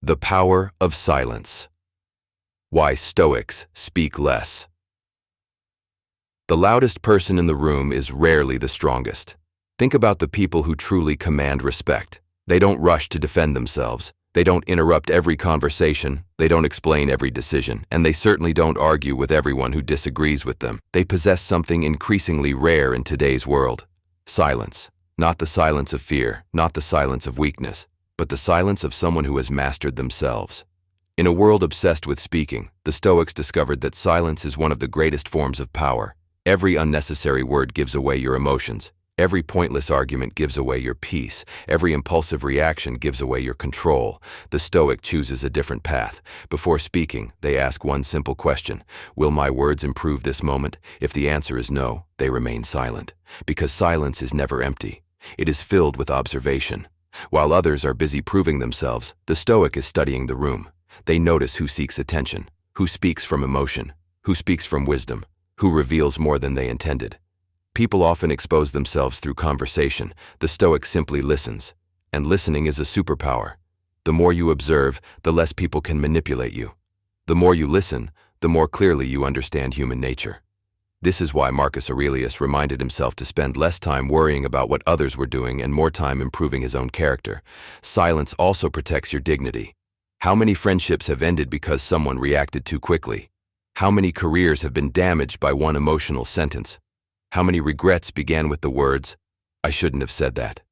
The power of silence. Why Stoics speak less. The loudest person in the room is rarely the strongest. Think about the people who truly command respect. They don't rush to defend themselves. They don't interrupt every conversation. They don't explain every decision. And they certainly don't argue with everyone who disagrees with them. They possess something increasingly rare in today's world. Silence. Not the silence of fear, not the silence of weakness, but the silence of someone who has mastered themselves. In a world obsessed with speaking, the Stoics discovered that silence is one of the greatest forms of power. Every unnecessary word gives away your emotions. Every pointless argument gives away your peace. Every impulsive reaction gives away your control. The Stoic chooses a different path. Before speaking, they ask one simple question: will my words improve this moment? If the answer is no, they remain silent. Because silence is never empty. It is filled with observation. While others are busy proving themselves, the Stoic is studying the room. They notice who seeks attention, who speaks from emotion, who speaks from wisdom, who reveals more than they intended. People often expose themselves through conversation. The Stoic simply listens. And listening is a superpower. The more you observe, the less people can manipulate you. The more you listen, the more clearly you understand human nature. This is why Marcus Aurelius reminded himself to spend less time worrying about what others were doing and more time improving his own character. Silence also protects your dignity. How many friendships have ended because someone reacted too quickly? How many careers have been damaged by one emotional sentence? How many regrets began with the words, "I shouldn't have said that"?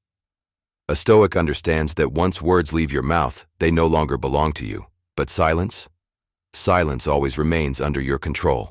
A Stoic understands that once words leave your mouth, they no longer belong to you. But silence? Silence always remains under your control.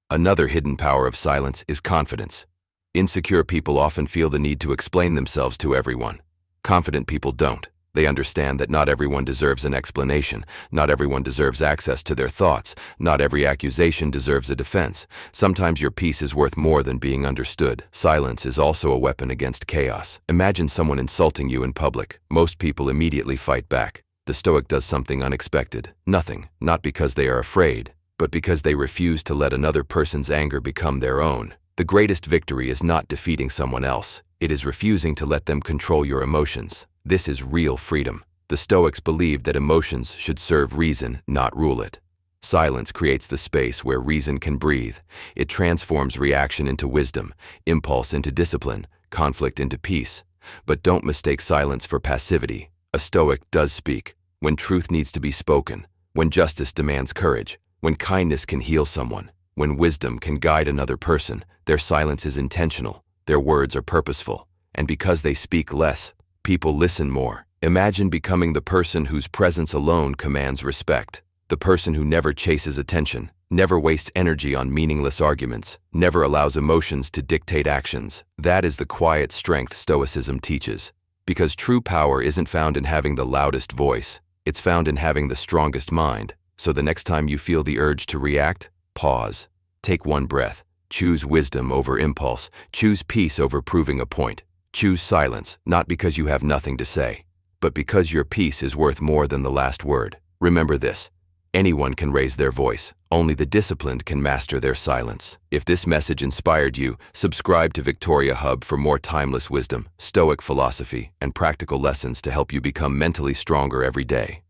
Another hidden power of silence is confidence. Insecure people often feel the need to explain themselves to everyone. Confident people don't. They understand that not everyone deserves an explanation. Not everyone deserves access to their thoughts. Not every accusation deserves a defense. Sometimes your peace is worth more than being understood. Silence is also a weapon against chaos. Imagine someone insulting you in public. Most people immediately fight back. The Stoic does something unexpected. Nothing. Not because they are afraid, but because they refuse to let another person's anger become their own. The greatest victory is not defeating someone else. It is refusing to let them control your emotions. This is real freedom. The Stoics believed that emotions should serve reason, not rule it. Silence creates the space where reason can breathe. It transforms reaction into wisdom, impulse into discipline, conflict into peace. But don't mistake silence for passivity. A Stoic does speak when truth needs to be spoken, when justice demands courage, when kindness can heal someone, when wisdom can guide another person. Their silence is intentional. Their words are purposeful. And because they speak less, people listen more. Imagine becoming the person whose presence alone commands respect. The person who never chases attention, never wastes energy on meaningless arguments, never allows emotions to dictate actions. That is the quiet strength Stoicism teaches. Because true power isn't found in having the loudest voice. It's found in having the strongest mind. So the next time you feel the urge to react, pause. Take one breath. Choose wisdom over impulse. Choose peace over proving a point. Choose silence, not because you have nothing to say, but because your peace is worth more than the last word. Remember this: anyone can raise their voice. Only the disciplined can master their silence. If this message inspired you, subscribe to Victoria Hub for more timeless wisdom, Stoic philosophy, and practical lessons to help you become mentally stronger every day.